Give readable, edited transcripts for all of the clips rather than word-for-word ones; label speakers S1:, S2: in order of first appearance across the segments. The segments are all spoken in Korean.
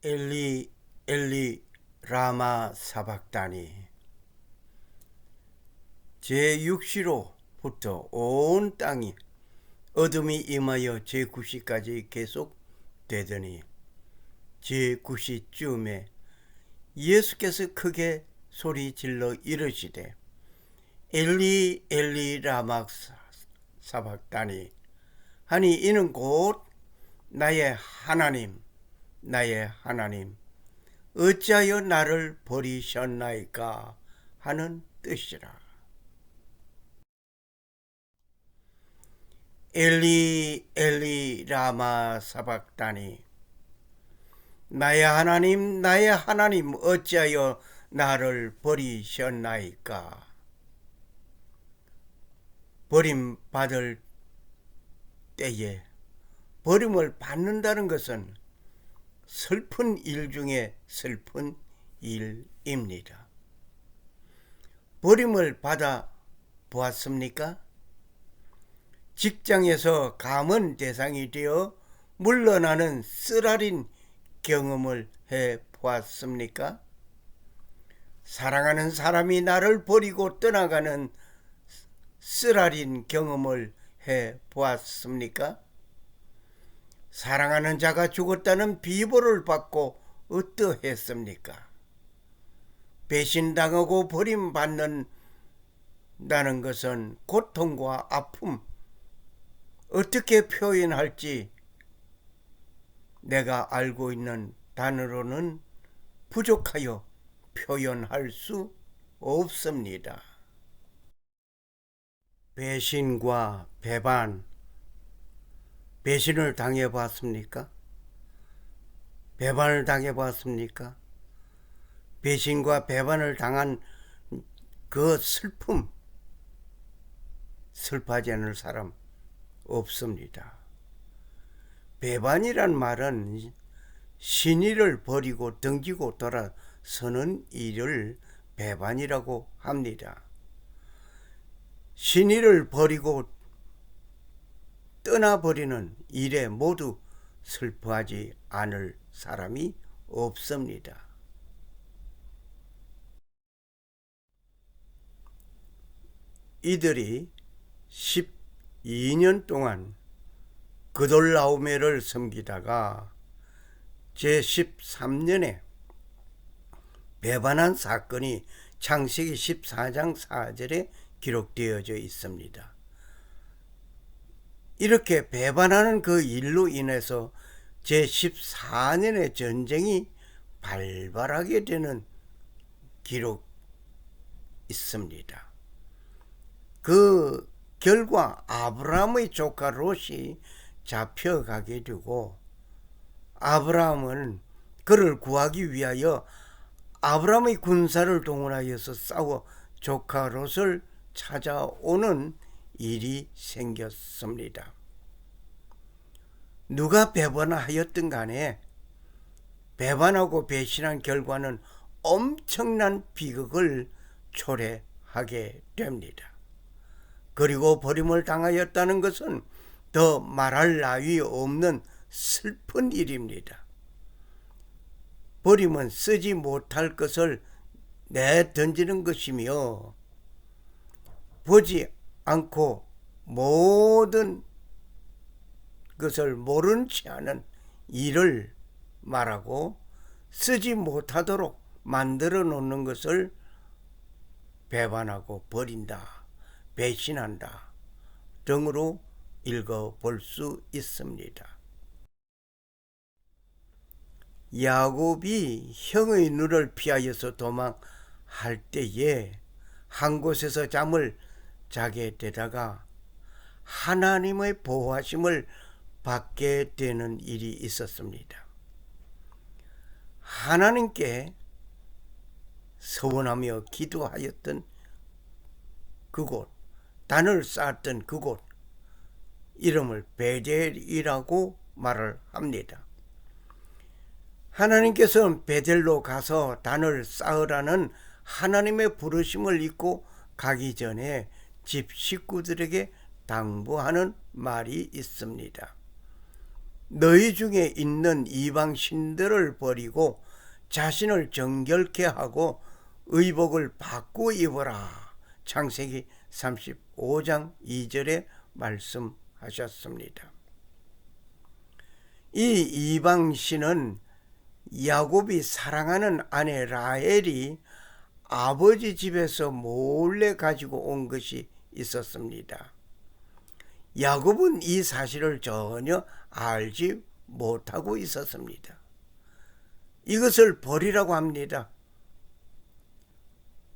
S1: 엘리 엘리 라마 사박다니. 제6시로부터 온 땅이 어둠이 임하여 제9시까지 계속 되더니 제9시쯤에 예수께서 크게 소리 질러 이르시되 엘리 엘리 라마 사박다니 하니 이는 곧 나의 하나님 나의 하나님 어찌하여 나를 버리셨나이까 하는 뜻이라. 엘리 엘리 라마 사박다니 나의 하나님 어찌하여 나를 버리셨나이까. 버림받을 때에 버림을 받는다는 것은 슬픈 일 중에 슬픈 일입니다. 버림을 받아 보았습니까? 직장에서 감언 대상이 되어 물러나는 쓰라린 경험을 해 보았습니까? 사랑하는 사람이 나를 버리고 떠나가는 쓰라린 경험을 해 보았습니까? 사랑하는 자가 죽었다는 비보를 받고 어떠했습니까? 배신당하고 버림받는다는 것은 고통과 아픔, 어떻게 표현할지 내가 알고 있는 단어로는 부족하여 표현할 수 없습니다. 배신과 배반, 배신을 당해봤습니까? 배반을 당해봤습니까? 배신과 배반을 당한 그 슬픔, 슬퍼하지 않을 사람 없습니다. 배반이란 말은 신의를 버리고 등지고 돌아서는 일을 배반이라고 합니다. 신의를 버리고 떠나버리는 일에 모두 슬퍼하지 않을 사람이 없습니다. 이들이 12년 동안 그돌라오메를 섬기다가 제13년에 배반한 사건이 창세기 14장 4절에 기록되어져 있습니다. 이렇게 배반하는 그 일로 인해서 제14년의 전쟁이 발발하게 되는 기록 있습니다. 그 결과 아브라함의 조카 롯이 잡혀가게 되고 아브라함은 그를 구하기 위하여 아브라함의 군사를 동원하여서 싸워 조카 롯을 찾아오는 일이 생겼습니다. 누가 배반하였든 간에 배반하고 배신한 결과는 엄청난 비극을 초래하게 됩니다. 그리고 버림을 당하였다는 것은 더 말할 나위 없는 슬픈 일입니다. 버림은 쓰지 못할 것을 내던지는 것이며 보지 않고 모든 것을 모른 채 하는 일을 말하고 쓰지 못하도록 만들어 놓는 것을 배반하고 버린다, 배신한다 등으로 읽어볼 수 있습니다. 야곱이 형의 눈을 피하여서 도망할 때에 한 곳에서 잠을 자게 되다가 하나님의 보호하심을 받게 되는 일이 있었습니다. 하나님께 서원하며 기도하였던 그곳, 단을 쌓았던 그곳, 이름을 베델이라고 말을 합니다. 하나님께서는 베델로 가서 단을 쌓으라는 하나님의 부르심을 잊고 가기 전에 집 식구들에게 당부하는 말이 있습니다. 너희 중에 있는 이방 신들을 버리고 자신을 정결케 하고 의복을 바꾸어 입어라. 창세기 35장 2절에 말씀하셨습니다. 이 이방 신은 야곱이 사랑하는 아내 라헬이 아버지 집에서 몰래 가지고 온 것이 있었습니다. 야곱은 이 사실을 전혀 알지 못하고 있었습니다. 이것을 버리라고 합니다.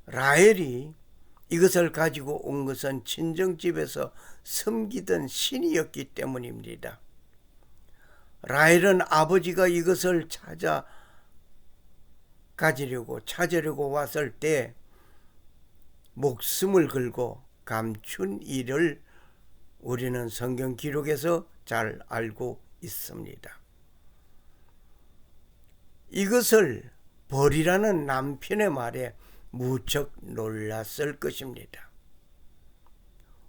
S1: 라헬이 이것을 가지고 온 것은 친정집에서 섬기던 신이었기 때문입니다. 라헬은 아버지가 이것을 찾으려고 왔을 때 목숨을 걸고 감춘 일을 우리는 성경 기록에서 잘 알고 있습니다. 이것을 버리라는 남편의 말에 무척 놀랐을 것입니다.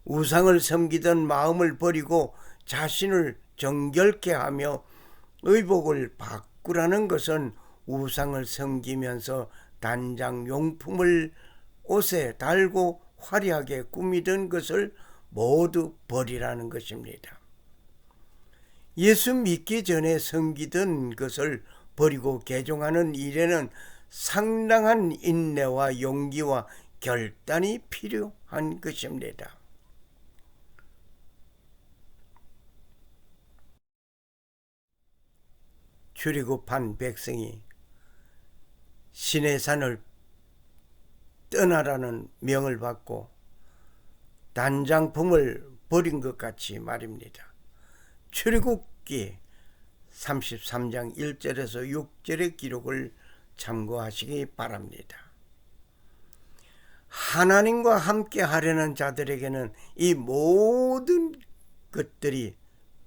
S1: 우상을 섬기던 마음을 버리고 자신을 정결케 하며 의복을 바꾸라는 것은 우상을 섬기면서 단장 용품을 옷에 달고 화려하게 꾸미던 것을 모두 버리라는 것입니다. 예수 믿기 전에 섬기던 것을 버리고 개종하는 일에는 상당한 인내와 용기와 결단이 필요한 것입니다. 출애굽한 백성이 시내산을 떠나라는 명을 받고 단장품을 버린 것 같이 말입니다. 출애굽기 33장 1절에서 6절의 기록을 참고하시기 바랍니다. 하나님과 함께 하려는 자들에게는 이 모든 것들이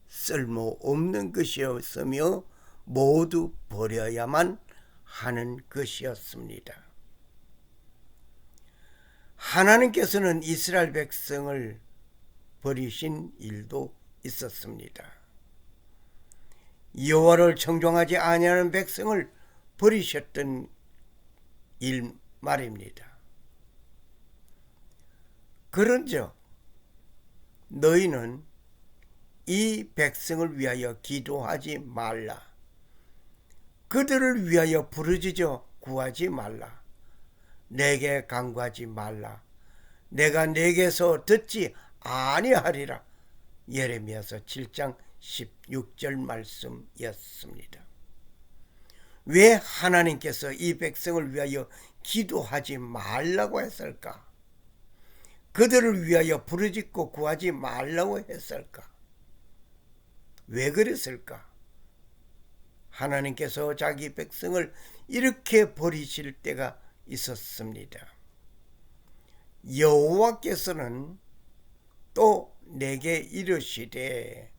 S1: 쓸모없는 것이었으며 모두 버려야만 하는 것이었습니다. 하나님께서는 이스라엘 백성을 버리신 일도 있었습니다. 여호와를 청종하지 아니하는 백성을 버리셨던 일 말입니다. 그런즉 너희는 이 백성을 위하여 기도하지 말라. 그들을 위하여 부르짖어 구하지 말라. 내게 간구하지 말라. 내가 내게서 듣지 아니하리라. 예레미야서 7장 16절 말씀이었습니다. 왜 하나님께서 이 백성을 위하여 기도하지 말라고 했을까? 그들을 위하여 부르짖고 구하지 말라고 했을까? 왜 그랬을까? 하나님께서 자기 백성을 이렇게 버리실 때가 있었습니다. 여호와께서는 또 내게 이르시되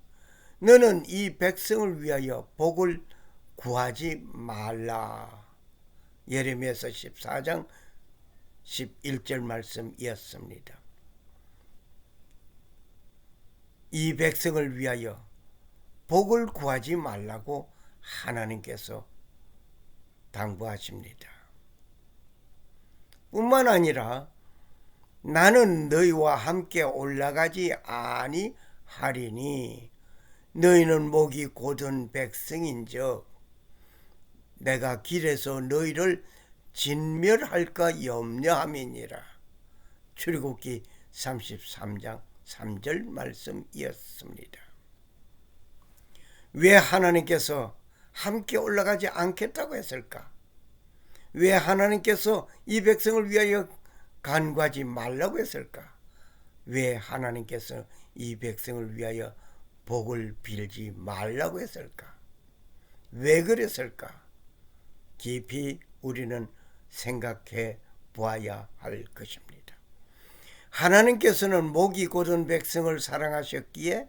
S1: 너는 이 백성을 위하여 복을 구하지 말라. 예레미야서 14장 11절 말씀이었습니다. 이 백성을 위하여 복을 구하지 말라고 하나님께서 당부하십니다. 뿐만 아니라 나는 너희와 함께 올라가지 아니하리니 너희는 목이 곧은 백성인즉 내가 길에서 너희를 진멸할까 염려함이니라. 출애굽기 33장 3절 말씀이었습니다. 왜 하나님께서 함께 올라가지 않겠다고 했을까? 왜 하나님께서 이 백성을 위하여 간구하지 말라고 했을까? 왜 하나님께서 이 백성을 위하여 복을 빌지 말라고 했을까? 왜 그랬을까? 깊이 우리는 생각해 보아야 할 것입니다. 하나님께서는 목이 곧은 백성을 사랑하셨기에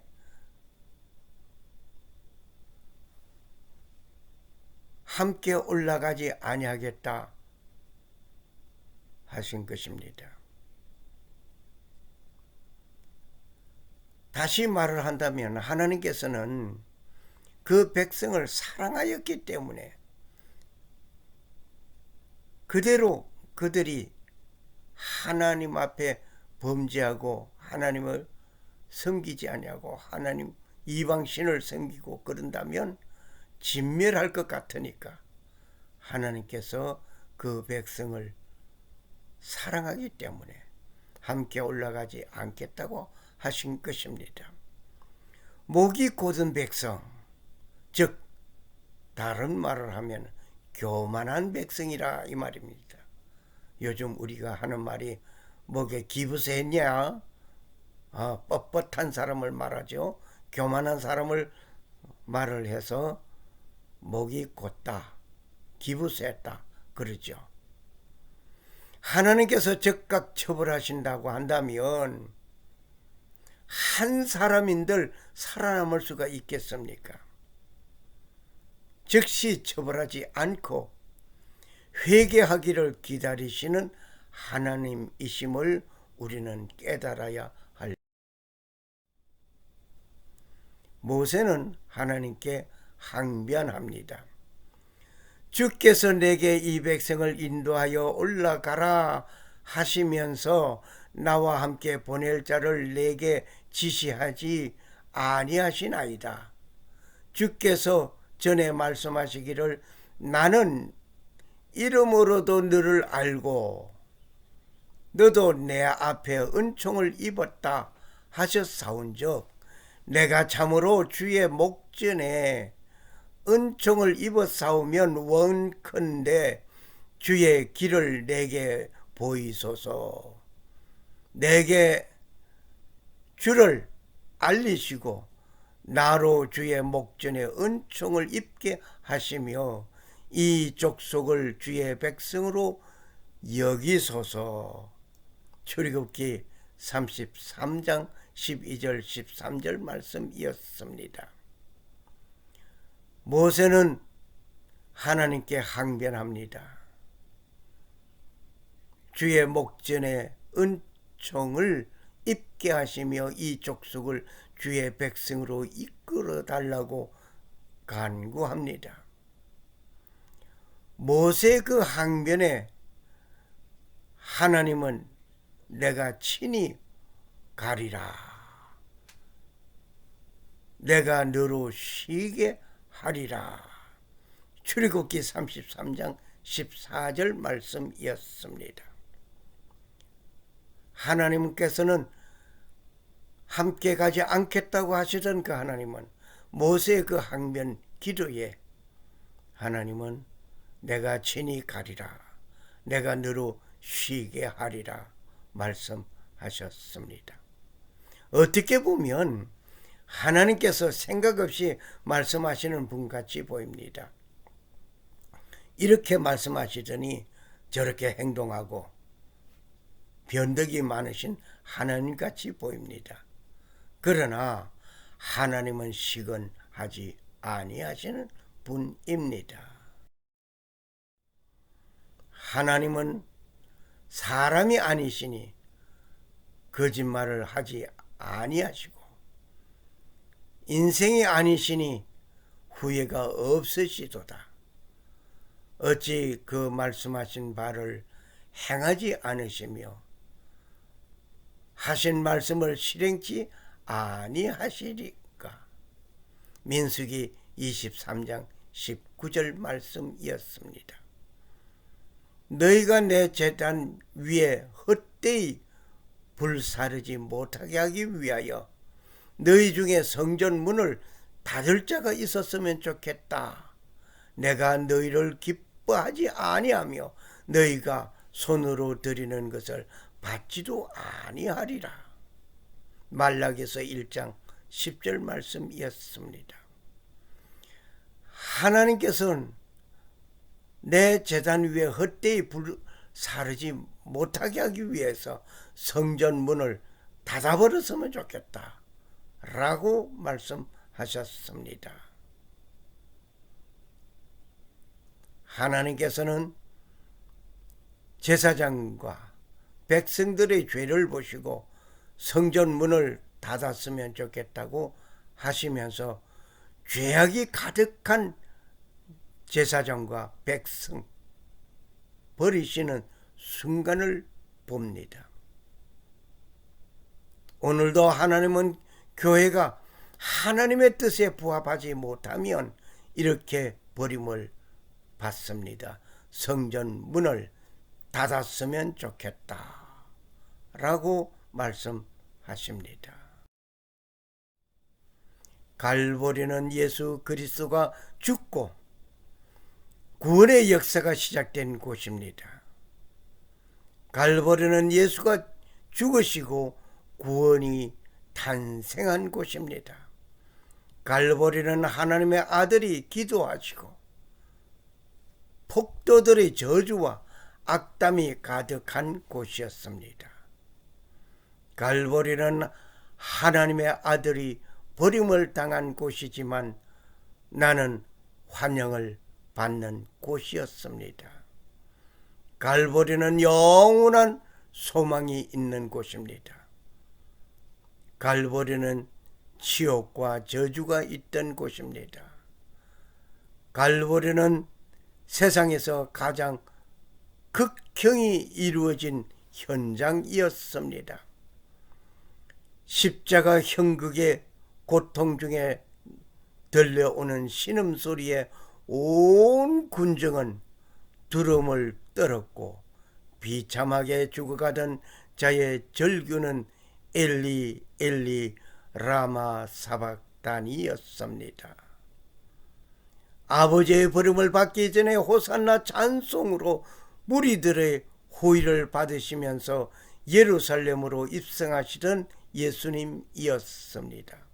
S1: 함께 올라가지 아니하겠다 하신 것입니다. 다시 말을 한다면 하나님께서는 그 백성을 사랑하였기 때문에 그대로 그들이 하나님 앞에 범죄하고 하나님을 섬기지 아니하고 하나님 이방신을 섬기고 그런다면 진멸할 것 같으니까 하나님께서 그 백성을 사랑하기 때문에 함께 올라가지 않겠다고 하신 것입니다. 목이 곧은 백성, 즉 다른 말을 하면 교만한 백성이라 이 말입니다. 요즘 우리가 하는 말이 목에 기부세 했냐? 뻣뻣한 사람을 말하죠. 교만한 사람을 말을 해서 목이 곧다, 기부세했다 그러죠. 하나님께서 즉각 처벌하신다고 한다면 한 사람인들 살아남을 수가 있겠습니까? 즉시 처벌하지 않고 회개하기를 기다리시는 하나님이심을 우리는 깨달아야 할. 모세는 하나님께 항변합니다. 주께서 내게 이 백성을 인도하여 올라가라 하시면서 나와 함께 보낼 자를 내게 지시하지 아니하시나이다. 주께서 전에 말씀하시기를 나는 이름으로도 너를 알고 너도 내 앞에 은총을 입었다 하셨사온즉 내가 참으로 주의 목전에 은총을 입었사오면 원컨대 주의 길을 내게 보이소서. 내게 주를 알리시고 나로 주의 목전에 은총을 입게 하시며 이 족속을 주의 백성으로 여기소서. 출애굽기 33장 12절 13절 말씀이었습니다. 모세는 하나님께 항변합니다. 주의 목전에 은총을 입게 하시며 이 족속을 주의 백성으로 이끌어 달라고 간구합니다. 모세의 그 항변에 하나님은 내가 친히 가리라. 내가 너로 쉬게 하리라. 출애굽기 33장 14절 말씀이었습니다. 하나님께서는 함께 가지 않겠다고 하시던 그 하나님은 모세의 그 항변 기도에 하나님은 내가 친히 가리라. 내가 너로 쉬게 하리라 말씀하셨습니다. 어떻게 보면 하나님께서 생각 없이 말씀하시는 분 같이 보입니다. 이렇게 말씀하시더니 저렇게 행동하고 변덕이 많으신 하나님 같이 보입니다. 그러나 하나님은 시건하지 아니하시는 분입니다. 하나님은 사람이 아니시니 거짓말을 하지 아니하시고 인생이 아니시니 후회가 없으시도다. 어찌 그 말씀하신 바를 행하지 않으시며 하신 말씀을 실행치 아니하시리까. 민수기 23장 19절 말씀이었습니다. 너희가 내 제단 위에 헛되이 불사르지 못하게 하기 위하여 너희 중에 성전 문을 닫을 자가 있었으면 좋겠다. 내가 너희를 기뻐하지 아니하며 너희가 손으로 드리는 것을 받지도 아니하리라. 말라기서 1장 10절 말씀이었습니다. 하나님께서는 내 제단 위에 헛되이 불 사르지 못하게 하기 위해서 성전 문을 닫아버렸으면 좋겠다 라고 말씀하셨습니다. 하나님께서는 제사장과 백성들의 죄를 보시고 성전 문을 닫았으면 좋겠다고 하시면서 죄악이 가득한 제사장과 백성 버리시는 순간을 봅니다. 오늘도 하나님은 교회가 하나님의 뜻에 부합하지 못하면 이렇게 버림을 받습니다. 성전 문을 닫았으면 좋겠다 라고 말씀하십니다. 갈보리는 예수 그리스도가 죽고 구원의 역사가 시작된 곳입니다. 갈보리는 예수가 죽으시고 구원이 탄생한 곳입니다. 갈보리는 하나님의 아들이 기도하시고 폭도들의 저주와 악담이 가득한 곳이었습니다. 갈보리는 하나님의 아들이 버림을 당한 곳이지만 나는 환영을 받는 곳이었습니다. 갈보리는 영원한 소망이 있는 곳입니다. 갈보리는 지옥과 저주가 있던 곳입니다. 갈보리는 세상에서 가장 극형이 이루어진 현장이었습니다. 십자가 형극의 고통 중에 들려오는 신음소리에 온 군정은 두름을 떨었고 비참하게 죽어가던 자의 절규는 엘리 엘리 라마 사박단이었습니다. 아버지의 버림을 받기 전에 호산나 찬송으로 무리들의 호의를 받으시면서 예루살렘으로 입성하시던 예수님이었습니다.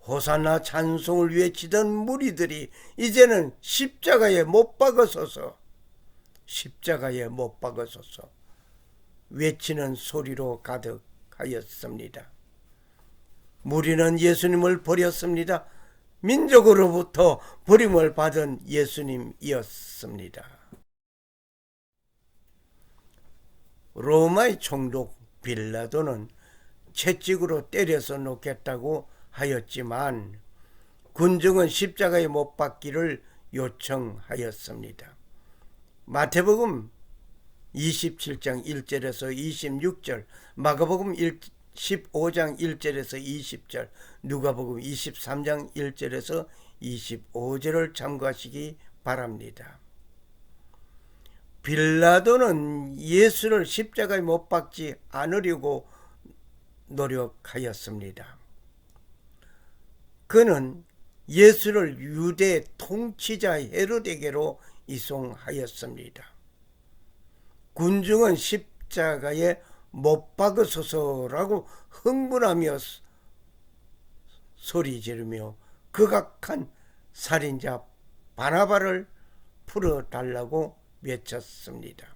S1: 호산나 찬송을 외치던 무리들이 이제는 십자가에 못 박으소서, 십자가에 못 박으소서 외치는 소리로 가득하였습니다. 무리는 예수님을 버렸습니다. 민족으로부터 버림을 받은 예수님이었습니다. 로마의 총독 빌라도는 채찍으로 때려서 놓겠다고 하였지만 군중은 십자가에 못 박기를 요청하였습니다. 마태복음 27장 1절에서 26절, 마가복음 15장 1절에서 20절, 누가복음 23장 1절에서 25절을 참고하시기 바랍니다. 빌라도는 예수를 십자가에 못 박지 않으려고 노력하였습니다. 그는 예수를 유대 통치자 헤로데게로 이송하였습니다. 군중은 십자가에 못 박으소서라고 흥분하며 소리 지르며 극악한 살인자 바나바를 풀어달라고 외쳤습니다.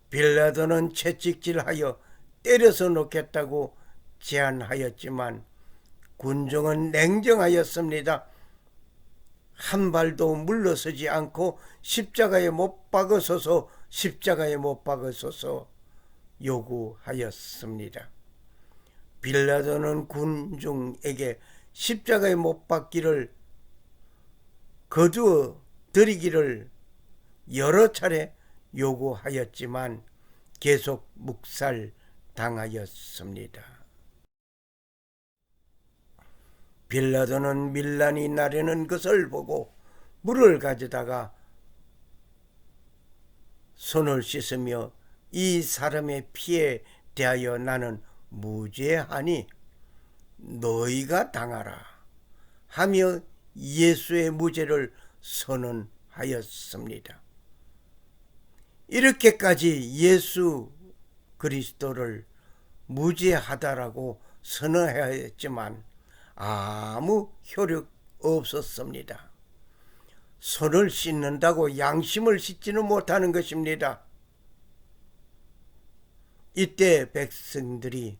S1: 빌라도는 채찍질하여 때려서 놓겠다고 제안하였지만 군중은 냉정하였습니다. 한 발도 물러서지 않고 십자가에 못 박으소서, 십자가에 못 박으소서 요구하였습니다. 빌라도는 군중에게 십자가에 못 박기를 거두어 드리기를 여러 차례 요구하였지만 계속 묵살당하였습니다. 빌라도는 밀란이 나려는 것을 보고 물을 가져다가 손을 씻으며 이 사람의 피에 대하여 나는 무죄하니 너희가 당하라 하며 예수의 무죄를 선언하였습니다. 이렇게까지 예수 그리스도를 무죄하다라고 선언하였지만 아무 효력 없었습니다. 손을 씻는다고 양심을 씻지는 못하는 것입니다. 이때 백성들이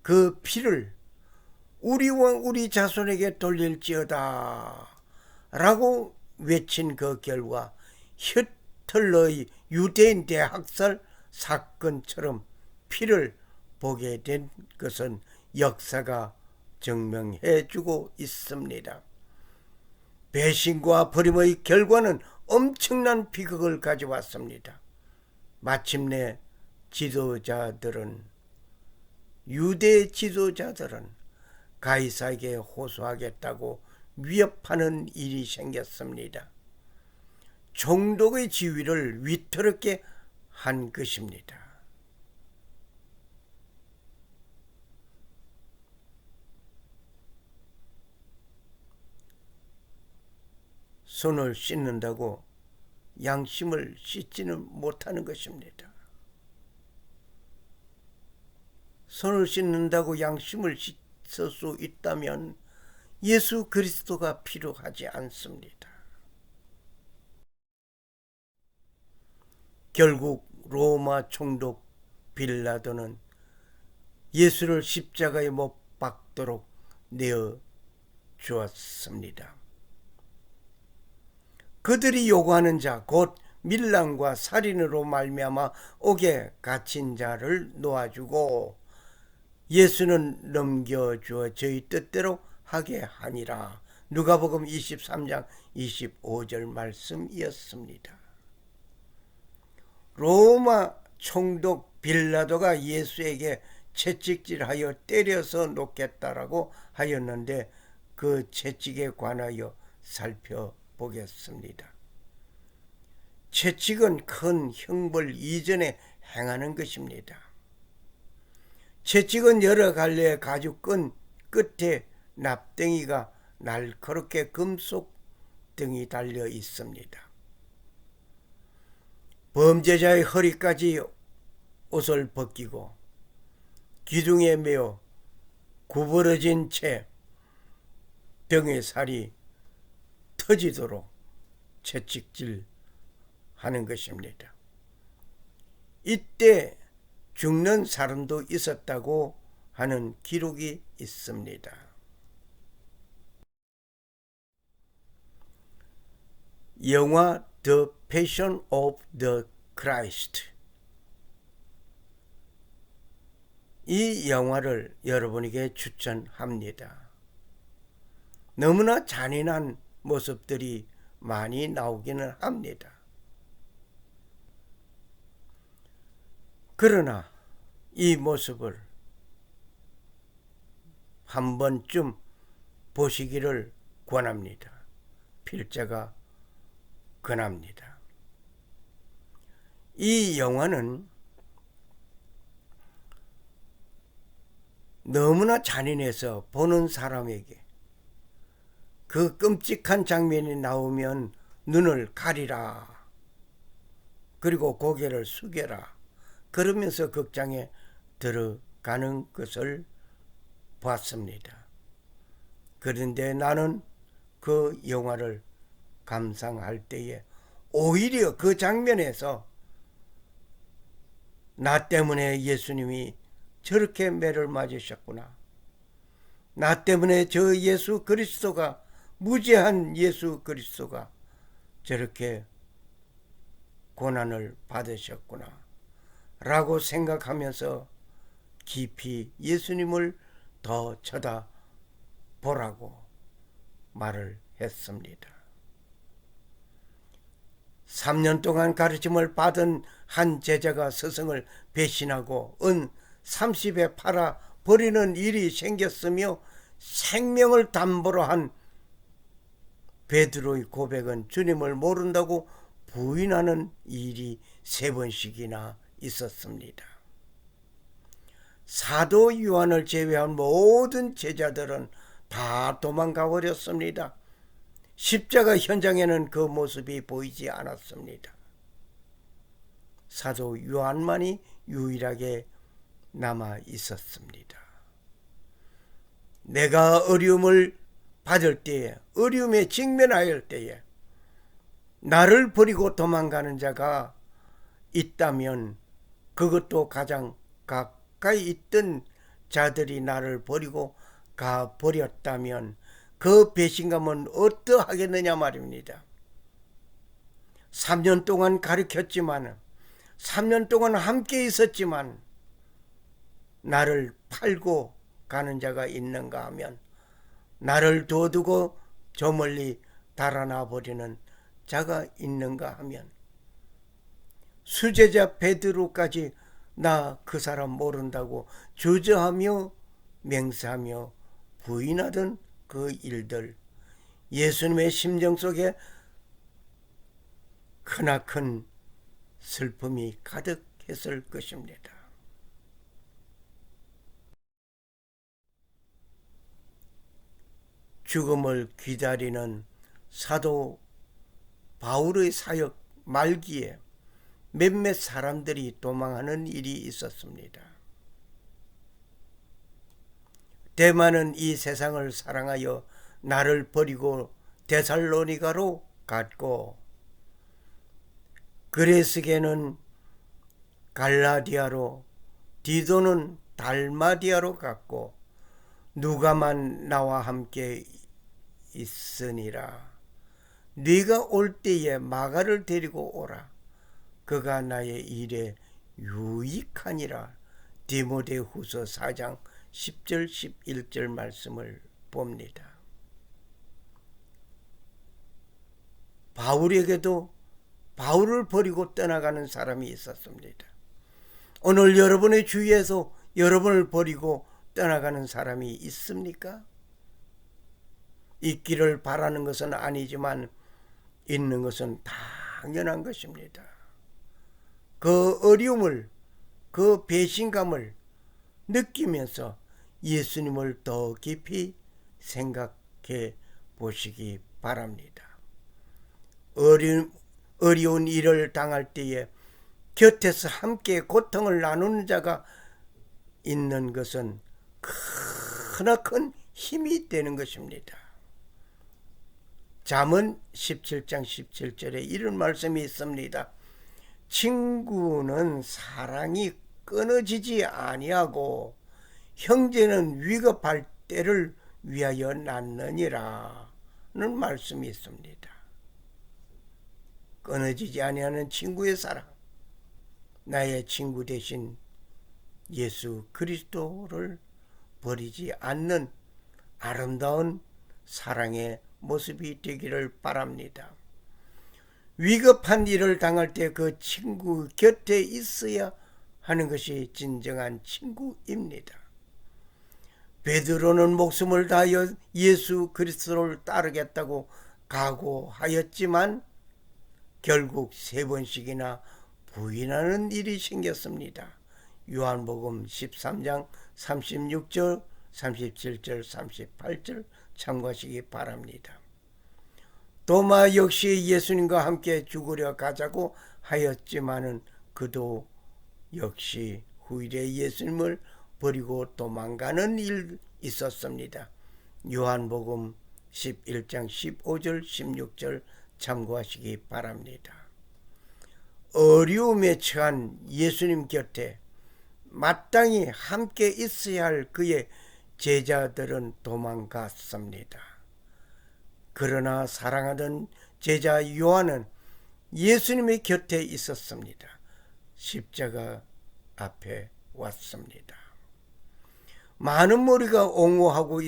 S1: 그 피를 우리와 우리 자손에게 돌릴지어다 라고 외친 그 결과 히틀러의 유대인 대학살 사건처럼 피를 보게 된 것은 역사가 증명해 주고 있습니다. 배신과 버림의 결과는 엄청난 비극을 가져왔습니다. 마침내 유대 지도자들은 가이사에게 호소하겠다고 위협하는 일이 생겼습니다. 총독의 지위를 위태롭게 한 것입니다. 손을 씻는다고 양심을 씻지는 못하는 것입니다. 손을 씻는다고 양심을 씻을 수 있다면 예수 그리스도가 필요하지 않습니다. 결국 로마 총독 빌라도는 예수를 십자가에 못 박도록 내어 주었습니다. 그들이 요구하는 자 곧 밀란과 살인으로 말미암아 옥에 갇힌 자를 놓아주고 예수는 넘겨주어 저희 뜻대로 하게 하니라. 누가복음 23장 25절 말씀이었습니다. 로마 총독 빌라도가 예수에게 채찍질하여 때려서 놓겠다라고 하였는데 그 채찍에 관하여 살펴보겠습니다. 채찍은 큰 형벌 이전에 행하는 것입니다. 채찍은 여러 갈래의 가죽끈 끝에 납덩이가 날카롭게 금속 등이 달려 있습니다. 범죄자의 허리까지 옷을 벗기고 기둥에 매어 구부러진 채 등의 살이 터지도록 채찍질 하는 것입니다. 이때 죽는 사람도 있었다고 하는 기록이 있습니다. 영화 The Passion of the Christ, 이 영화를 여러분에게 추천합니다. 너무나 잔인한 모습들이 많이 나오기는 합니다. 그러나 이 모습을 한 번쯤 보시기를 권합니다. 필자가 권합니다. 이 영화는 너무나 잔인해서 보는 사람에게 그 끔찍한 장면이 나오면 눈을 가리라, 그리고 고개를 숙여라, 그러면서 극장에 들어가는 것을 봤습니다. 그런데 나는 그 영화를 감상할 때에 오히려 그 장면에서 나 때문에 예수님이 저렇게 매를 맞으셨구나, 나 때문에 저 예수 그리스도가, 무죄한 예수 그리스도가 저렇게 고난을 받으셨구나 라고 생각하면서 깊이 예수님을 더 쳐다보라고 말을 했습니다. 3년 동안 가르침을 받은 한 제자가 스승을 배신하고 은 30에 팔아 버리는 일이 생겼으며 생명을 담보로 한 베드로의 고백은 주님을 모른다고 부인하는 일이 3번씩이나 있었습니다. 사도 요한을 제외한 모든 제자들은 다 도망가 버렸습니다. 십자가 현장에는 그 모습이 보이지 않았습니다. 사도 요한만이 유일하게 남아 있었습니다. 내가 어려움을 받을 때에, 어려움에 직면하였을 때에 나를 버리고 도망가는 자가 있다면, 그것도 가장 가까이 있던 자들이 나를 버리고 가버렸다면 그 배신감은 어떠하겠느냐 말입니다. 3년 동안 가르쳤지만, 3년 동안 함께 있었지만 나를 팔고 가는 자가 있는가 하면 나를 둬두고 저 멀리 달아나 버리는 자가 있는가 하면 수제자 베드로까지 나 그 사람 모른다고 주저하며 맹세하며 부인하던 그 일들, 예수님의 심정 속에 크나큰 슬픔이 가득했을 것입니다. 죽음을 기다리는 사도 바울의 사역 말기에 몇몇 사람들이 도망하는 일이 있었습니다. 데마는 이 세상을 사랑하여 나를 버리고 데살로니가로 갔고, 그레스게는 갈라디아로, 디도는 달마디아로 갔고, 누가만 나와 함께 있으니라. 네가 올 때에 마가를 데리고 오라. 그가 나의 일에 유익하니라. 디모데후서 4장 10절 11절 말씀을 봅니다. 바울에게도 바울을 버리고 떠나가는 사람이 있었습니다. 오늘 여러분의 주위에서 여러분을 버리고 떠나가는 사람이 있습니까? 있기를 바라는 것은 아니지만 있는 것은 당연한 것입니다. 그 어려움을, 그 배신감을 느끼면서 예수님을 더 깊이 생각해 보시기 바랍니다. 어려운 일을 당할 때에 곁에서 함께 고통을 나누는 자가 있는 것은 크나큰 힘이 되는 것입니다. 잠언 17장 17절에 이런 말씀이 있습니다. 친구는 사랑이 끊어지지 아니하고 형제는 위급할 때를 위하여 낳느니라 는 말씀이 있습니다. 끊어지지 아니하는 친구의 사랑, 나의 친구 대신 예수 그리스도를 버리지 않는 아름다운 사랑의 모습이 되기를 바랍니다. 위급한 일을 당할 때 그 친구 곁에 있어야 하는 것이 진정한 친구입니다. 베드로는 목숨을 다하여 예수 그리스도를 따르겠다고 각오하였지만 결국 3번씩이나 부인하는 일이 생겼습니다. 요한복음 13장 36절, 37절, 38절 참고하시기 바랍니다. 도마 역시 예수님과 함께 죽으려 가자고 하였지만은 그도 역시 후일에 예수님을 버리고 도망가는 일 있었습니다. 요한복음 11장 15절 16절 참고하시기 바랍니다. 어려움에 처한 예수님 곁에 마땅히 함께 있어야 할 그의 제자들은 도망갔습니다. 그러나 사랑하던 제자 요한은 예수님의 곁에 있었습니다. 십자가 앞에 왔습니다. 많은 무리가 옹호하고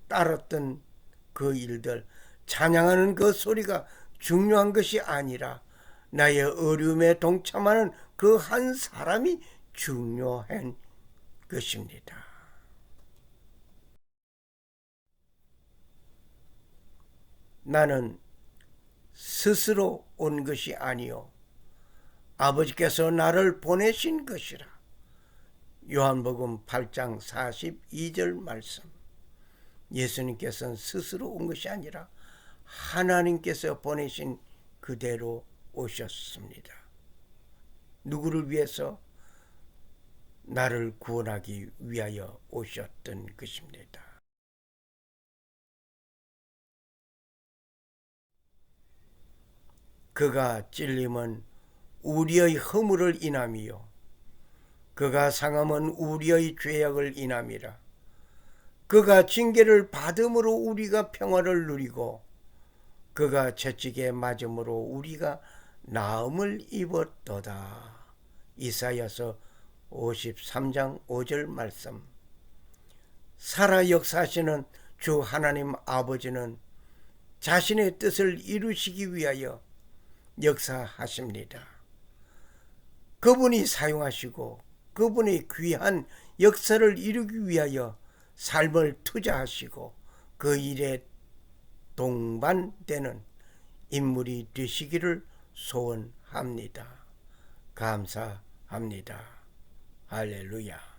S1: 따랐던 그 일들, 찬양하는 그 소리가 중요한 것이 아니라 나의 어려움에 동참하는 그 한 사람이 중요한 것입니다. 나는 스스로 온 것이 아니요 아버지께서 나를 보내신 것이라. 요한복음 8장 42절 말씀. 예수님께서는 스스로 온 것이 아니라 하나님께서 보내신 그대로 오셨습니다. 누구를 위해서? 나를 구원하기 위하여 오셨던 것입니다. 그가 찔림은 우리의 허물을 인함이요 그가 상함은 우리의 죄악을 인함이라. 그가 징계를 받음으로 우리가 평화를 누리고 그가 채찍에 맞음으로 우리가 나음을 입었도다. 이사야서 53장 5절 말씀. 살아 역사하시는 주 하나님 아버지는 자신의 뜻을 이루시기 위하여 역사하십니다. 그분이 사용하시고 그분의 귀한 역사를 이루기 위하여 삶을 투자하시고 그 일에 동반되는 인물이 되시기를 소원합니다. 감사합니다. 할렐루야.